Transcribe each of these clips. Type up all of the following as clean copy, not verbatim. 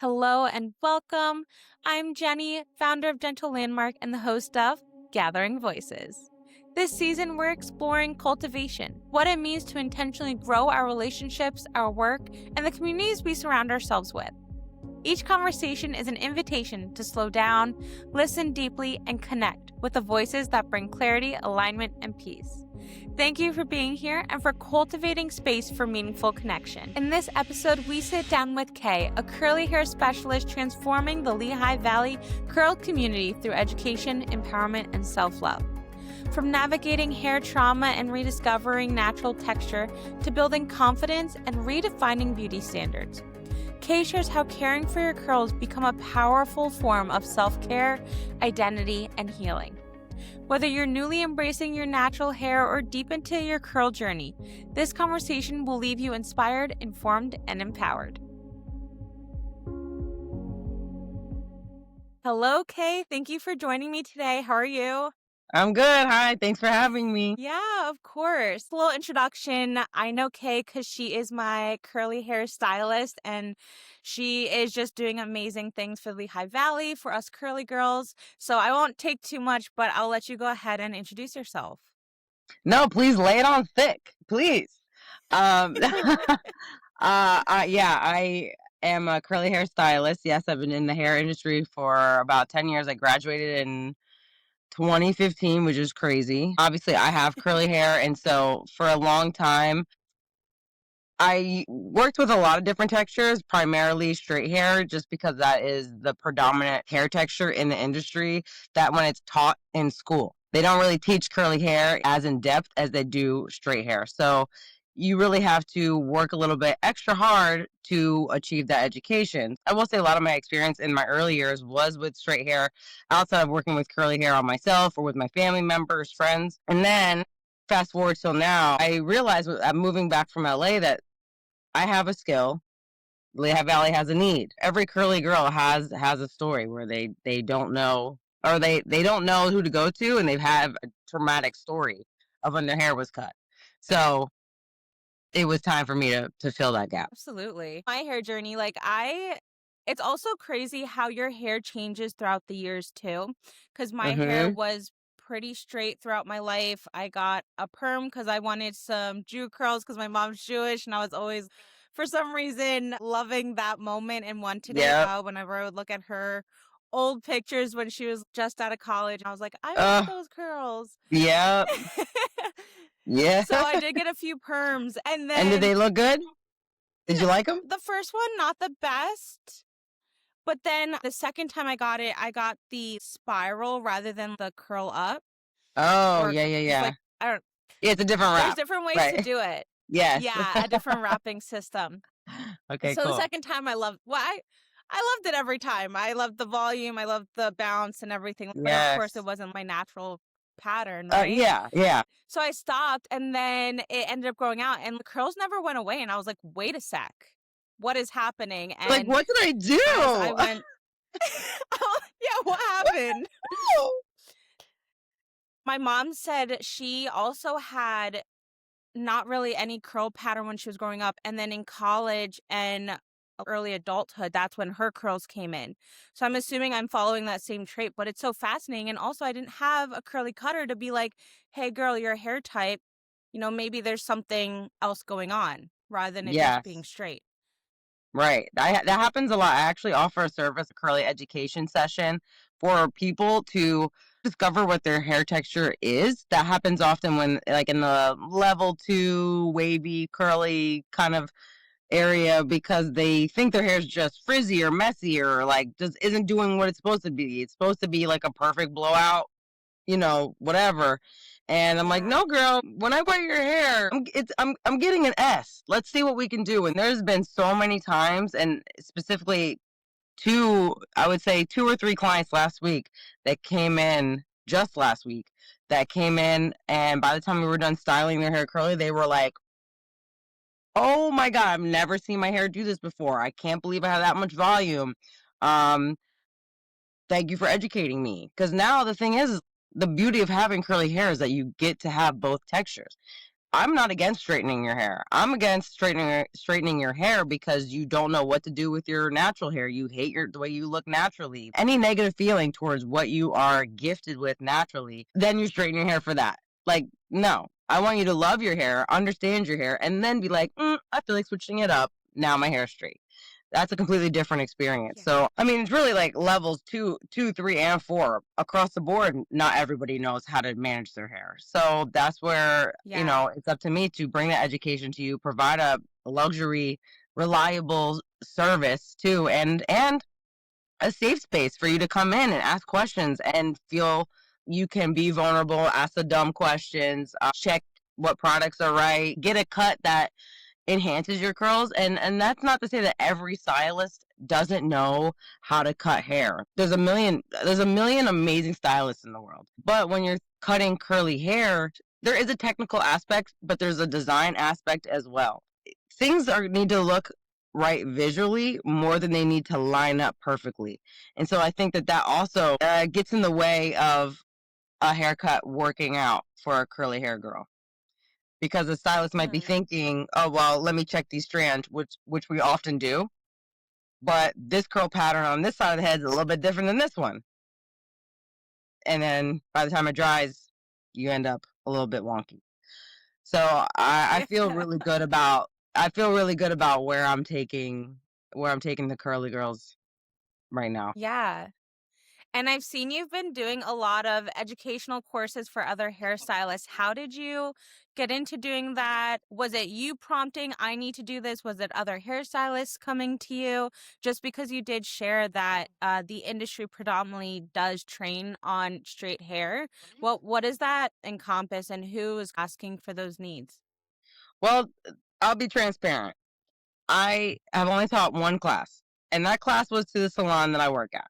Hello and welcome. I'm Jenny, founder of Gentle Landmark and the host of Gathering Voices. This season, we're exploring cultivation, what it means to intentionally grow our relationships, our work, and the communities we surround ourselves with. Each conversation is an invitation to slow down, listen deeply, and connect with the voices that bring clarity, alignment, and peace. Thank you for being here and for cultivating space for meaningful connection. In this episode, we sit down with Kay, a curly hair specialist transforming the Lehigh Valley curl community through education, empowerment, and self-love. From navigating hair trauma and rediscovering natural texture to building confidence and redefining beauty standards. Kay shares how caring for your curls become a powerful form of self-care, identity, and healing. Whether you're newly embracing your natural hair or deep into your curl journey, this conversation will leave you inspired, informed, and empowered. Hello, Kay. Thank you for joining me today. How are you? I'm good. Hi. Thanks for having me. Yeah, of course. A little introduction. I know Kay because she is my curly hair stylist and she is just doing amazing things for Lehigh Valley for us curly girls. So I won't take too much, but I'll let you go ahead and introduce yourself. No, please lay it on thick, please. I am a curly hair stylist. Yes, I've been in the hair industry for about 10 years. I graduated in 2015, which is crazy. Obviously, I have curly hair, and so for a long time, I worked with a lot of different textures, primarily straight hair, just because that is the predominant hair texture in the industry that when it's taught in school. They don't really teach curly hair as in depth as they do straight hair. So you really have to work a little bit extra hard to achieve that education. I will say a lot of my experience in my early years was with straight hair outside of working with curly hair on myself or with my family members, friends. And then fast forward till now, I realized I'm moving back from LA that I have a skill. Lehigh Valley has a need. Every curly girl has a story where they don't know or they don't know who to go to, and they've had a traumatic story of when their hair was cut. So it was time for me to fill that gap. Absolutely. My hair journey, it's also crazy how your hair changes throughout the years too. Because my hair Mm-hmm. was pretty straight throughout my life. I got a perm because I wanted some Jew curls because my mom's Jewish and I was always, for some reason, loving that moment and wanted it. Yep. Whenever I would look at her old pictures when she was just out of college, I was like, I want Uh. those curls. Yep. Yeah. So I did get a few perms and And did then they look good? Did you like them? the first one, not the best. But then the second time I got it, I got the spiral rather than the curl up. Oh, Or yeah, yeah, it's yeah. like, I don't, Yeah, it's a different there's wrap. different ways to Right. do it. Yes. Yeah, a different wrapping system. Okay, So the cool. second time I loved it every time. I loved the volume, I loved the bounce and everything. But of course it Yes. wasn't my natural pattern, right? Yeah, yeah. So I stopped and then it ended up growing out and the curls never went away. And I was like, wait a sec, what is happening? Like, And what did I as I do? went, oh, yeah, what happened? My mom said she also had not really any curl pattern when she was growing up. And then in college and early adulthood, that's when her curls came in. So I'm assuming I'm following that same trait, but it's so fascinating. And also, I didn't have a curly cutter to be like, hey, girl, your hair type, maybe there's something else going on rather than it just being Yes, straight. right. That happens a lot. I actually offer a service, a curly education session for people to discover what their hair texture is. That happens often when, like, in the level 2 wavy, curly kind of area because they think their hair is just frizzy or messy or like just isn't doing what it's supposed to be. It's supposed to be like a perfect blowout, whatever. And I'm like, Yeah. no, girl, when I wear your hair, I'm getting an S. Let's see what we can do. And there's been so many times, and specifically I would say 2 or 3 clients last week that came in just last week that came in, and by the time we were done styling their hair curly, they were like, oh my God, I've never seen my hair do this before. I can't believe I have that much volume. Um, Thank you for educating me. Because now the thing is, the beauty of having curly hair is that you get to have both textures. I'm not against straightening your hair. I'm against straightening your hair because you don't know what to do with your natural hair. You hate the way you look naturally. Any negative feeling towards what you are gifted with naturally, then you straighten your hair for that. Like, no. I want you to love your hair, understand your hair, and then be like, I feel like switching it up. Now my hair's straight. That's a completely different experience. So, I mean, it's really like levels two, 3, and 4 across the board. Not everybody knows how to manage their hair. So that's where, it's up to me to bring that education to you, provide a luxury, reliable service too, and a safe space for you to come in and ask questions and feel you can be vulnerable, ask the dumb questions, check what products are right, get a cut that enhances your curls. And that's not to say that every stylist doesn't know how to cut hair. There's a million amazing stylists in the world. But when you're cutting curly hair, there is a technical aspect, but there's a design aspect as well. Things need to look right visually more than they need to line up perfectly. And so I think that also gets in the way of a haircut working out for a curly hair girl, because the stylist might be thinking, oh, well, let me check these strands, which we often do. But this curl pattern on this side of the head is a little bit different than this one. And then by the time it dries, you end up a little bit wonky. So I feel really good about where I'm taking the curly girls right now. Yeah. And I've seen you've been doing a lot of educational courses for other hairstylists. How did you get into doing that? Was it you prompting, I need to do this? Was it other hairstylists coming to you? Just because you did share that the industry predominantly does train on straight hair. Well, what does that encompass and who is asking for those needs? Well, I'll be transparent. I have only taught one class, and that class was to the salon that I work at.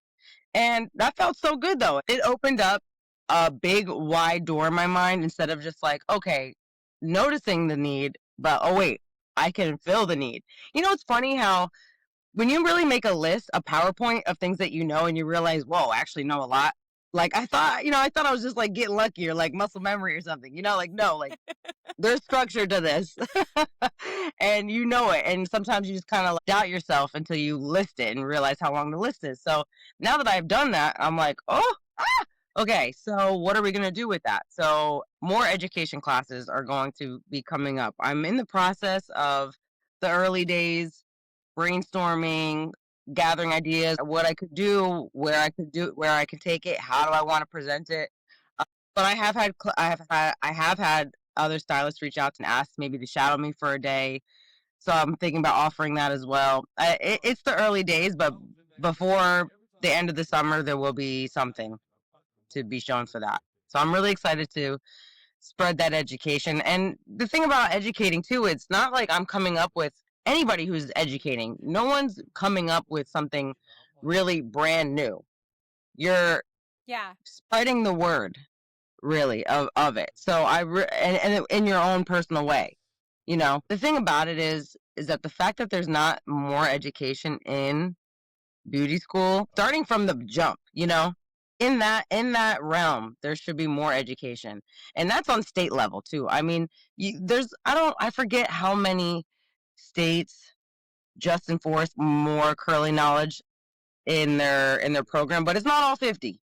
And that felt so good, though. It opened up a big, wide door in my mind, instead of just like, okay, noticing the need, but oh, wait, I can fill the need. It's funny how when you really make a list, a PowerPoint of things that you know, and you realize, whoa, I actually know a lot. Like, I thought I was just like getting lucky or like muscle memory or something, like, no, like there's structure to this. And you know it. And sometimes you just kind of doubt yourself until you list it and realize how long the list is. So now that I've done that, I'm like, oh, okay, so what are we going to do with that? So more education classes are going to be coming up. I'm in the process of the early days, brainstorming, gathering ideas, what I could do, where I could take it, how do I want to present it. But I have had other stylists reach out and ask maybe to shadow me for a day. So I'm thinking about offering that as well. It's the early days, but before the end of the summer, there will be something to be shown for that. So I'm really excited to spread that education. And the thing about educating too, it's not like I'm coming up with anybody who's educating. No one's coming up with something really brand new. You're Yeah. spreading the word, really, of it. So and in your own personal way. The thing about it is that the fact that there's not more education in beauty school, starting from the jump, in that realm, there should be more education. And that's on state level too. I mean, I forget how many states just enforce more curly knowledge in their program, but it's not all 50.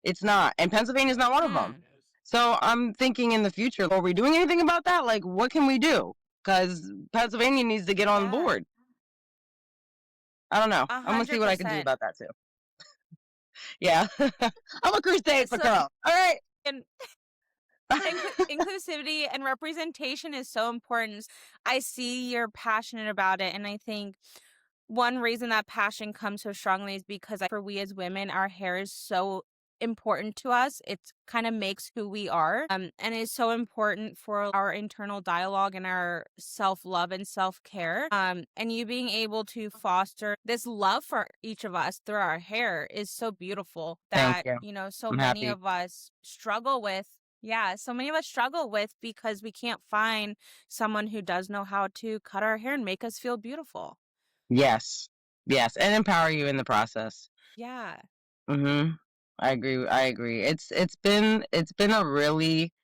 It's not. And Pennsylvania's not one of them. So I'm thinking in the future, are we doing anything about that? Like, what can we do? Because Pennsylvania needs to get on Yeah. board. I don't know. A I'm going to see hundred what I can do percent. about that too. Yeah. I'm a crusade for So curl. All right. and inclusivity and representation is so important. I see you're passionate about it, and I think one reason that passion comes so strongly is because for we as women, our hair is so important to us. It kind of makes who we are. And it's so important for our internal dialogue and our self-love and self-care. And you being able to foster this love for each of us through our hair is so beautiful Thank that, you. so I'm many happy. of us struggle with. Yeah, so many of us struggle with because we can't find someone who does know how to cut our hair and make us feel beautiful. Yes. Yes. And empower you in the process. Yeah. I agree. I agree. It's been a really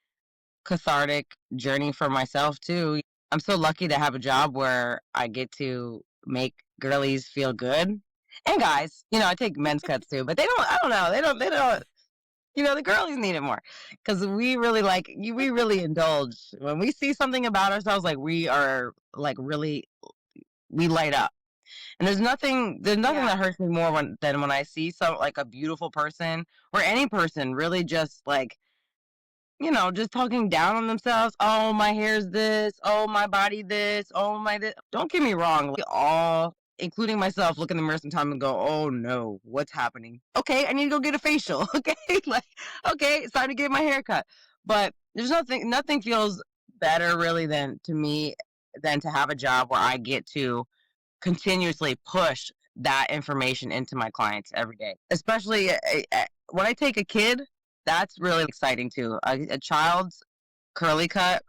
cathartic journey for myself too. I'm so lucky to have a job where I get to make girlies feel good. And guys, I take men's cuts too, but I don't know, they don't, the girlies need it more because we really we really indulge when we see something about ourselves, like we are like really, we light up. And there's nothing Yeah. that hurts me more than when I see like a beautiful person or any person really just like, just talking down on themselves. Oh, my hair's this. Oh, my body this. Oh, my this. Don't get me wrong. We all, including myself, look in the mirror sometime and go, oh no, what's happening? Okay, I need to go get a facial. Okay, like, okay, it's time to get my hair cut. But there's nothing feels better really than to me than to have a job where I get to continuously push that information into my clients every day. Especially when I take a kid, that's really exciting too. A child's curly cut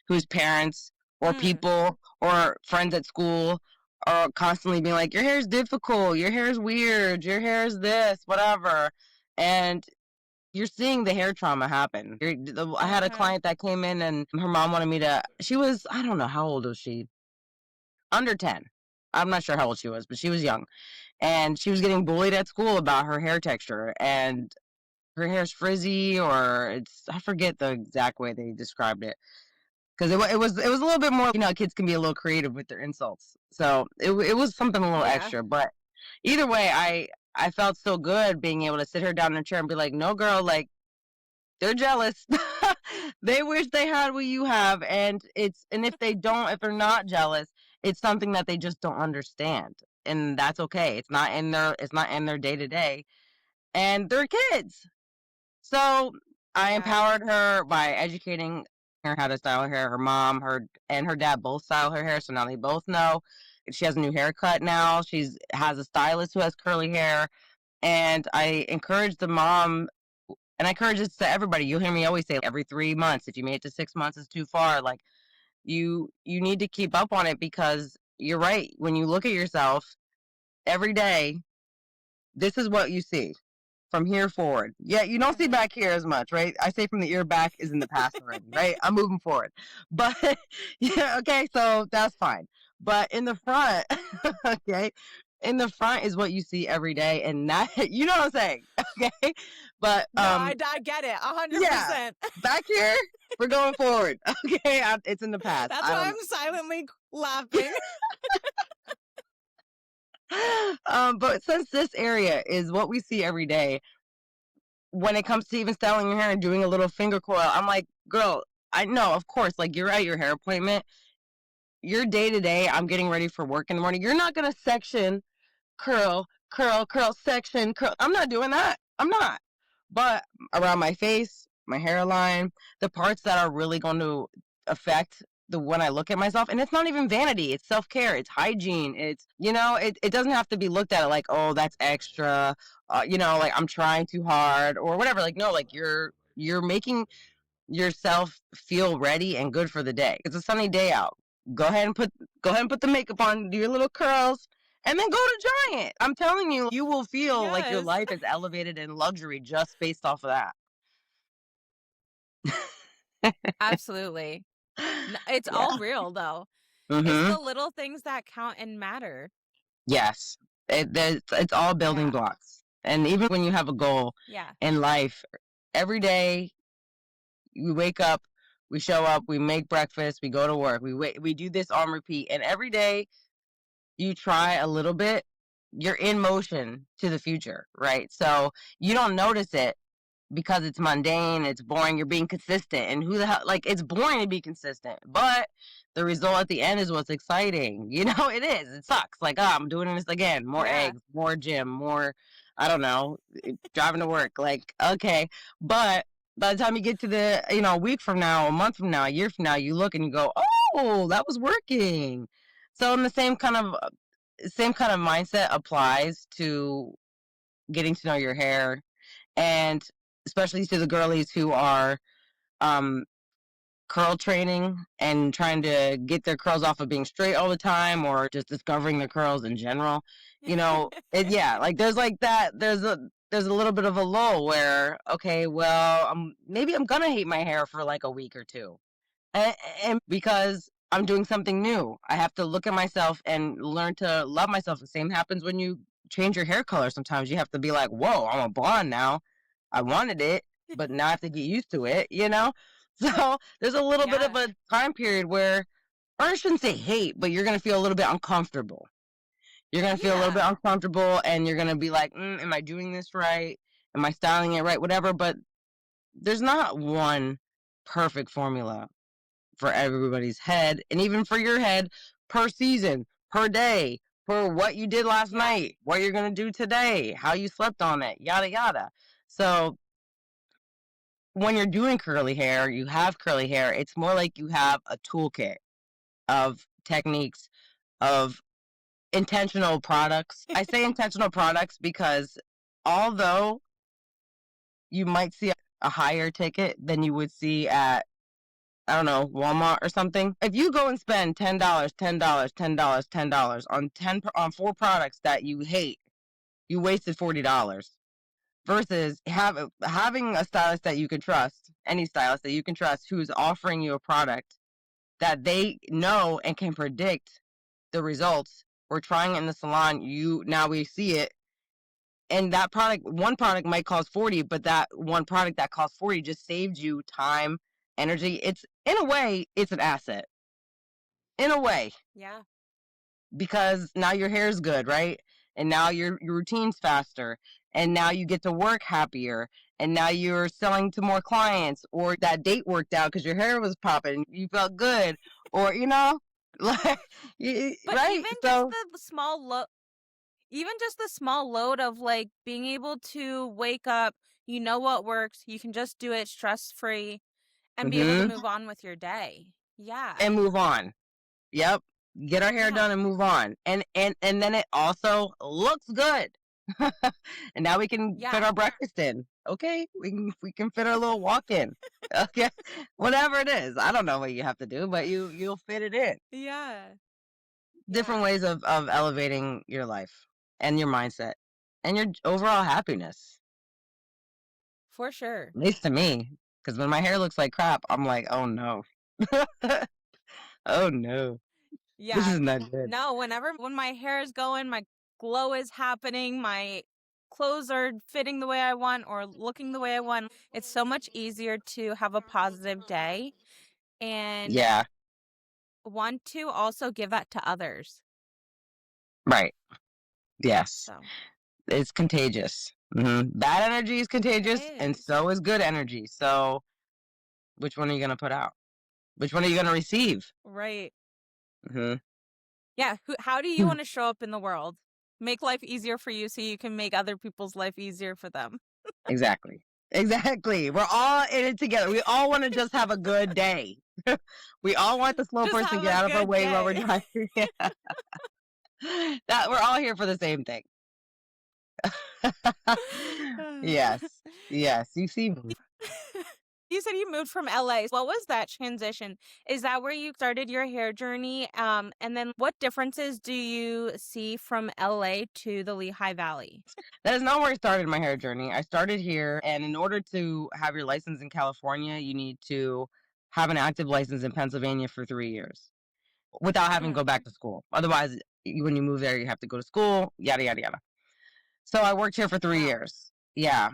whose parents or Mm. people or friends at school are constantly being like, your hair is difficult, your hair is weird, your hair is this, whatever. And you're seeing the hair trauma happen. I had a Uh-huh. client that came in and her mom wanted me to, she was, I don't know, how old was she? Under 10. I'm not sure how old she was, but she was young. And she was getting bullied at school about her hair texture. And her hair's frizzy, or I forget the exact way they described it. Because it was a little bit more, kids can be a little creative with their insults. So it was something a little Yeah. extra. But either way, I felt so good being able to sit her down in a chair and be like, no, girl, like, they're jealous. They wish they had what you have, and if they're not jealous, it's something that they just don't understand, and that's okay. It's not in their day to day, and they're kids. So I Yeah. empowered her by educating her how to style her hair. Her mom, her dad both style her hair, so now they both know. She has a new haircut now. She's has a stylist who has curly hair, and I encourage the mom, and I encourage this to everybody. You'll hear me always say every 3 months. If you made it to 6 months, it's too far. Like you need to keep up on it because you're right. When you look at yourself every day, this is what you see from here forward. Yeah, you don't see Mhm. back here as much, right? I say from the ear back is in the past already, right? I'm moving forward. But yeah, okay, so that's fine. But in the front, okay, in the front is what you see every day, and that you know what I'm saying, okay? But No, I get it. yeah, 100%. back here we're going forward. Okay, it's in the past. That's I why don't I'm silently laughing. know. But since this area is what we see every day, when it comes to even styling your hair and doing a little finger coil, I'm like, girl, I know, of course, like you're at your hair appointment, your day to day, I'm getting ready for work in the morning. You're not gonna section, curl, curl, curl, section, curl. I'm not doing that. I'm not. But around my face, my hairline, the parts that are really going to affect the when I look at myself, and it's not even vanity, it's self-care, it's hygiene, it doesn't have to be looked at like, oh, that's extra, like I'm trying too hard or whatever. Like, no, like you're making yourself feel ready and good for the day. It's a sunny day out. Go ahead and put the makeup on, do your little curls, and then go to Giant. I'm telling you, you will feel like your Yes. life is elevated in luxury just based off of that. Absolutely. It's Yeah. all real though. It's Mhm. the little things that count and matter. Yes. It's all building Yeah. blocks. And even when you have a goal Yeah. in life, every day we wake up, we show up, we make breakfast, we go to work, we do this on repeat, and every day you try a little bit, you're in motion to the future, right? So you don't notice it because it's mundane, it's boring, you're being consistent. And who the hell, like, it's boring to be consistent, but the result at the end is what's exciting. It is. It sucks. Like, oh, I'm doing this again. More Yeah. eggs, more gym, more, I don't know, driving to work. Like, okay. But by the time you get to a week from now, a month from now, a year from now, you look and you go, oh, that was working. So in the same kind of mindset applies to getting to know your hair, and especially to the girlies who are um, curl training and trying to get their curls off of being straight all the time or just discovering their curls in general. Yeah, like there's like that. there's a little bit of a lull where, okay, well, maybe I'm gonna hate my hair for like a week or two, and because I'm doing something new, I have to look at myself and learn to love myself. The same happens when you change your hair color. Sometimes you have to be like, whoa, I'm a blonde now. I wanted it, but now I have to get used to it, you know? So there's a little bit of Yeah. a time period where, or I shouldn't say hate, but you're going to feel a little bit uncomfortable. You're going to feel a little bit Yeah. uncomfortable and you're going to be like, am I doing this right? Am I styling it right? Whatever. But there's not one perfect formula for everybody's head, and even for your head, per season, per day, for what you did last Yeah. night, what you're going to do today, how you slept on it, yada, yada. So when you're doing curly hair, you have curly hair, it's more like you have a toolkit of techniques, of intentional products. I say intentional products because although you might see a higher ticket than you would see at, I don't know, Walmart or something. If you go and spend $10, $10, $10, $10 on 4 products that you hate, you wasted $40. Versus having a stylist that you can trust, any stylist that you can trust, who's offering you a product that they know and can predict the results. We're trying it in the salon. Now we see it, and that one product might cost 40, but that one product that costs 40 just saved you time, energy. It's, in a way, it's an asset. In a way, Yeah. because now your hair's good, right? And now your routine's faster, and now you get to work happier, and now you're selling to more clients, or that date worked out because your hair was popping, you felt good, or like, But right? even just So, the small even just the small load of like being able to wake up, you know what works, you can just do it stress free and be able to mm-hmm, move on with your day. Yeah. and move on. Yep. Get our hair Yeah. done and move on. And then it also looks good. And now we can fit Yeah. our breakfast in. Okay? We can fit our little walk in. Okay. Whatever it is. I don't know what you have to do, but you'll fit it in. Yeah. Different Yeah. ways of elevating your life and your mindset and your overall happiness. For sure. At least to me. Because when my hair looks like crap, I'm like, oh no. Oh no. This Yeah. is not good. No, when my hair is going, my glow is happening, my clothes are fitting the way I want or looking the way I want, it's so much easier to have a positive day and Yeah. want to also give that to others. Right. Yes. So It's contagious. Bad energy is it contagious, and is. so is good energy. So, which one are you going to put out? Which one are you going to receive? Right. hmm Yeah. How do you want to show up in the world? Make life easier for you so you can make other people's life easier for them. Exactly. Exactly. We're all in it together. We all want to just have a good day. We all want the slow Just person to have get a out of our good way while we're day. driving. Yeah. That we're all here for the same thing. Yes. Yes. You see me. You said you moved from LA. What was that transition? Is that where you started your hair journey? And then what differences do you see from LA to the Lehigh Valley? That is not where I started my hair journey. I started here, and in order to have your license in California, you need to have an active license in Pennsylvania for 3 years without having to Mm. go back to school. Otherwise, when you move there, you have to go to school, yada, yada, yada. So I worked here for three Wow. years. Yeah,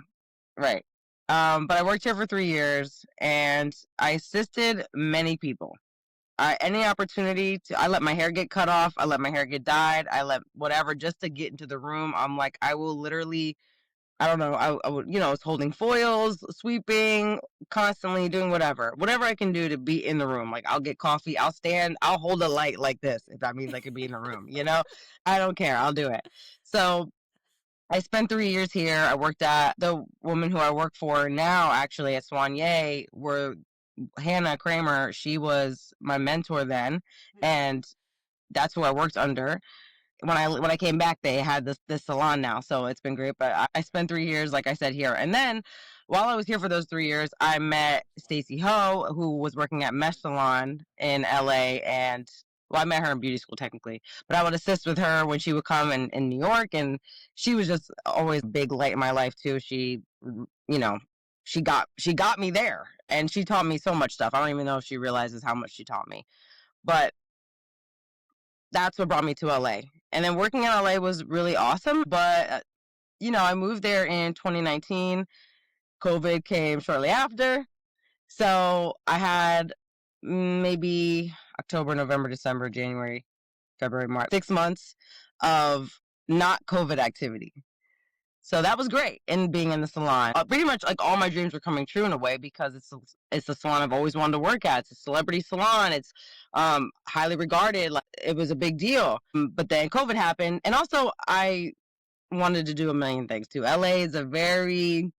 right. But I worked here for 3 years, and I assisted many people. Any opportunity I let my hair get cut off, I let my hair get dyed, I let whatever just to get into the room. I'm like, I will literally, I don't know. I would, I was holding foils, sweeping, constantly doing whatever I can do to be in the room. Like, I'll get coffee, I'll stand, I'll hold a light like this if that means I could be in the room. I don't care, I'll do it. So I spent 3 years here. I worked at the woman who I work for now, actually at Soigné, where Hannah Kramer. She was my mentor then, and that's who I worked under when I came back, they had this salon now, so it's been great. But I spent 3 years, like I said, here, and then while I was here for those 3 years, I met Stacy Ho, who was working at Mesh Salon in LA, and Well, I met her in beauty school technically, but I would assist with her when she would come in New York, and she was just always a big light in my life too. She, you know, she got me there, and she taught me so much stuff. I don't even know if she realizes how much she taught me, but that's what brought me to LA. And then working in LA was really awesome, but I moved there in 2019. COVID came shortly after. So I had maybe October, November, December, January, February, March, 6 months of not COVID activity. So that was great in being in the salon. Pretty much like all my dreams were coming true in a way, because it's a salon I've always wanted to work at. It's a celebrity salon. It's highly regarded. Like, it was a big deal. But then COVID happened, and also I wanted to do a million things too. LA is a very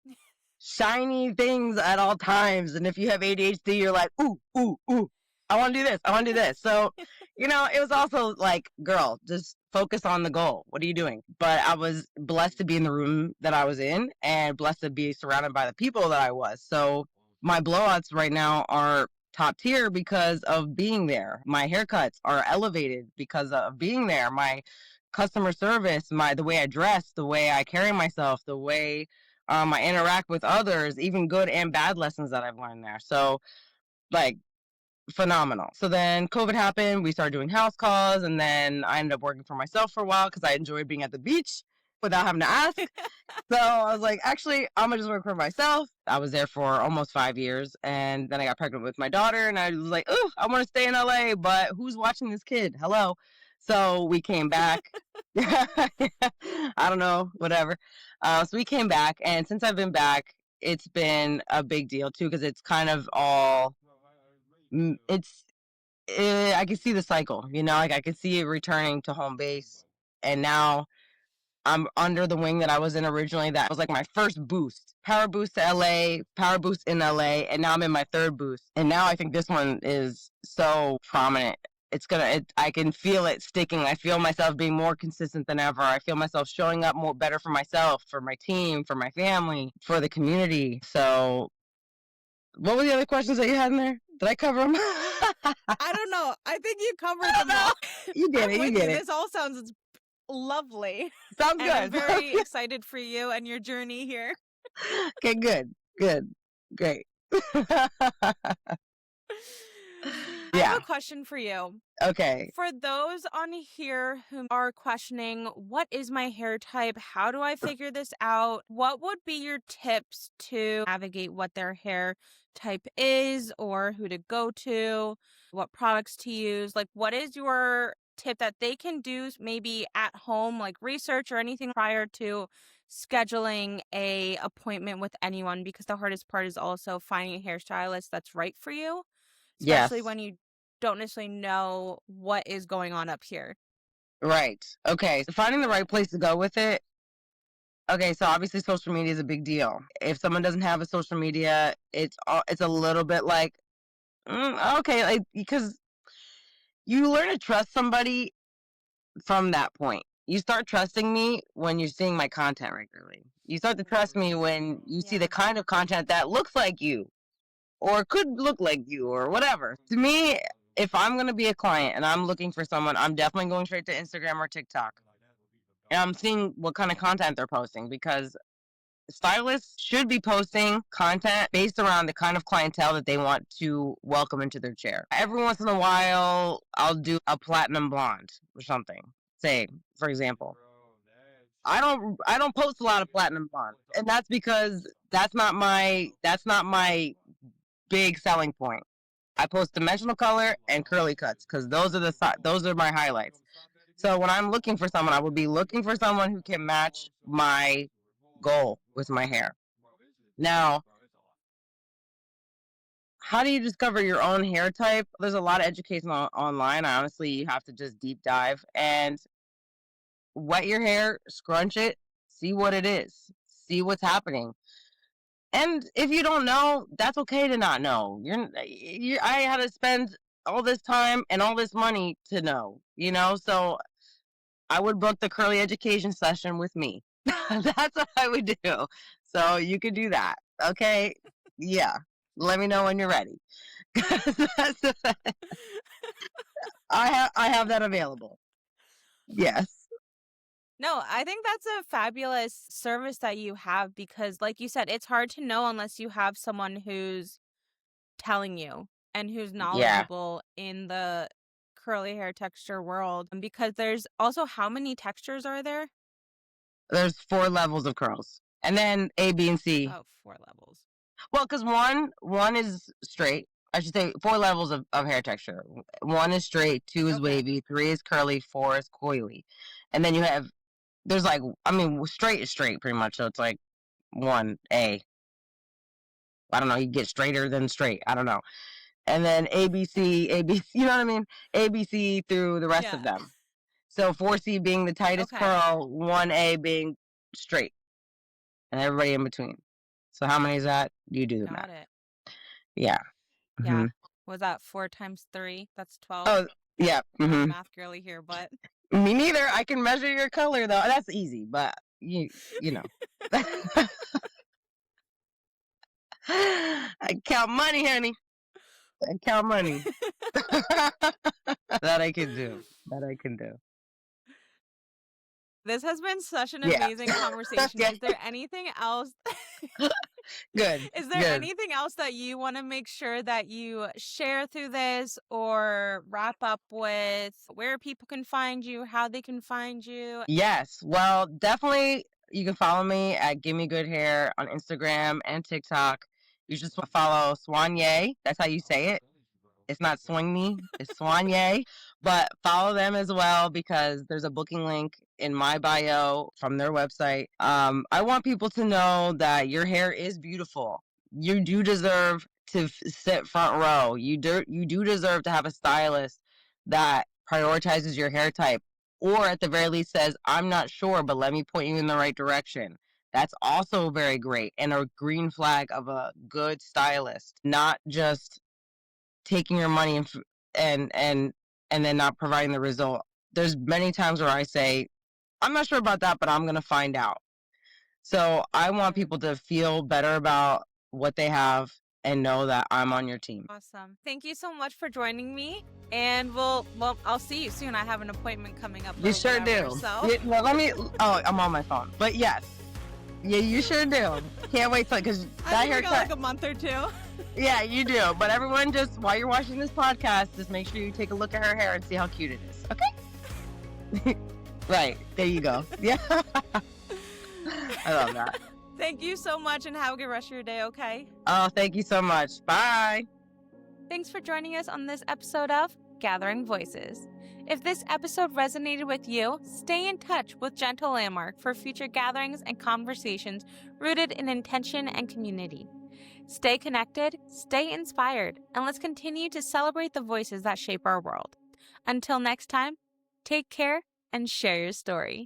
shiny things at all times. And if you have ADHD, you're like, ooh, ooh, ooh, I want to do this. I want to do this. So, it was also like, girl, just focus on the goal. What are you doing? But I was blessed to be in the room that I was in, and blessed to be surrounded by the people that I was. So my blowouts right now are top tier because of being there. My haircuts are elevated because of being there. My customer service, the way I dress, the way I carry myself, the way I interact with others, even good and bad lessons that I've learned there. So, like, phenomenal. So then COVID happened. We started doing house calls, and then I ended up working for myself for a while because I enjoyed being at the beach without having to ask. So I was like, actually, I'm gonna just work for myself. I was there for almost 5 years, and then I got pregnant with my daughter, and I was like, oh, I want to stay in LA, but who's watching this kid? Hello. So we came back. I don't know, whatever. So we came back, and since I've been back, it's been a big deal too, because it's kind of all. It's I can see the cycle, like I can see it returning to home base, and now I'm under the wing that I was in originally. That was like my first boost, power boost to LA, power boost in LA, and now I'm in my third boost. And now I think this one is so prominent. I can feel it sticking. I feel myself being more consistent than ever. I feel myself showing up more better for myself, for my team, for my family, for the community. So, what were the other questions that you had in there? Did I cover them? I don't know. I think you covered them all. You get it. You get it. This all sounds lovely. Sounds good. I'm very excited for you and your journey here. Okay, good. Great. I have a question for you. Okay. For those on here who are questioning, what is my hair type? How do I figure this out? What would be your tips to navigate what their hair type is, or who to go to, what products to use? Like, what is your tip that they can do maybe at home, like research or anything prior to scheduling a appointment with anyone? Because the hardest part is also finding a hairstylist that's right for you, especially when you don't necessarily know what is going on up here. Right. Okay. So finding the right place to go with it. Okay. So obviously social media is a big deal. If someone doesn't have a social media, it's a little bit like, okay, like, because you learn to trust somebody from that point. You start trusting me when you're seeing my content regularly. You start to trust me when you see the kind of content that looks like you, or could look like you, or whatever. To me, if I'm going to be a client and I'm looking for someone, I'm definitely going straight to Instagram or TikTok. And I'm seeing what kind of content they're posting, because stylists should be posting content based around the kind of clientele that they want to welcome into their chair. Every once in a while, I'll do a platinum blonde or something. Say, for example. I don't post a lot of platinum blonde, and that's because that's not my big selling point. I post dimensional color and curly cuts, because those are my highlights. So when I'm looking for someone, I would be looking for someone who can match my goal with my hair. Now, how do you discover your own hair type? There's a lot of education online. Honestly, you have to just deep dive and wet your hair, scrunch it, see what it is, see what's happening. And if you don't know, that's okay to not know. I had to spend all this time and all this money to know, so I would book the curly education session with me. That's what I would do. So you could do that. Okay. Yeah. Let me know when you're ready. I have that available. Yes. No, I think that's a fabulous service that you have because, like you said, it's hard to know unless you have someone who's telling you and who's Yeah. knowledgeable in the curly hair texture world. Because there's also how many textures are there? There's 4 levels of curls. And then A, B, and C. Oh, 4 levels. Well, because one is straight. I should say 4 levels of hair texture. 1 is straight, 2 is Okay. wavy, 3 is curly, 4 is coily. And then you have there's like I mean straight is straight pretty much. So it's like 1A. I don't know, you get straighter than straight. I don't know. And then ABC, ABC, you know what I mean? ABC through the rest Yeah. of them. So 4C being the tightest Okay. curl, 1A being straight, and everybody in between. So how many is that? You do the Got math. it. Yeah. Yeah. hmm Was that 4 times 3? That's 12. Oh, yeah. Not a math girly here, but Me neither. I can measure your color though. That's easy, but you know. I count money, honey. I count money. That I can do. That I can do. this has been such an Yeah. amazing conversation. Yeah. Is there anything else? Good. Is there Good. anything else that you want to make sure that you share through this or wrap up with where people can find you, how they can find you? Yes. Well, definitely you can follow me at Give Me Good Hair on Instagram and TikTok. You just follow Swanye. That's how you say it. It's not swing me, it's Swanye. But follow them as well because there's a booking link in my bio from their website. I want people to know that your hair is beautiful. You do deserve to sit front row. You do deserve to have a stylist that prioritizes your hair type, or at the very least says, "I'm not sure, but let me point you in the right direction." That's also very great and a green flag of a good stylist, not just taking your money and then not providing the result. There's many times where I say, I'm not sure about that, but I'm going to find out. So I want people to feel better about what they have and know that I'm on your team. Awesome. Thank you so much for joining me. And I'll see you soon. I have an appointment coming up. You or sure whatever, do. So Yeah, well, I'm on my phone. But yes. Yeah, you sure do. Can't wait till, because I that think I got haircut. like a month or 2. Yeah, you do. But everyone, just while you're watching this podcast, just make sure you take a look at her hair and see how cute it is. Okay? Right. There you go. Yeah. I love that. Thank you so much and have a good rest of your day, okay? Oh, thank you so much. Bye. Thanks for joining us on this episode of Gathering Voices. If this episode resonated with you, stay in touch with Gentle Landmark for future gatherings and conversations rooted in intention and community. Stay connected, stay inspired, and let's continue to celebrate the voices that shape our world. Until next time, take care and share your story.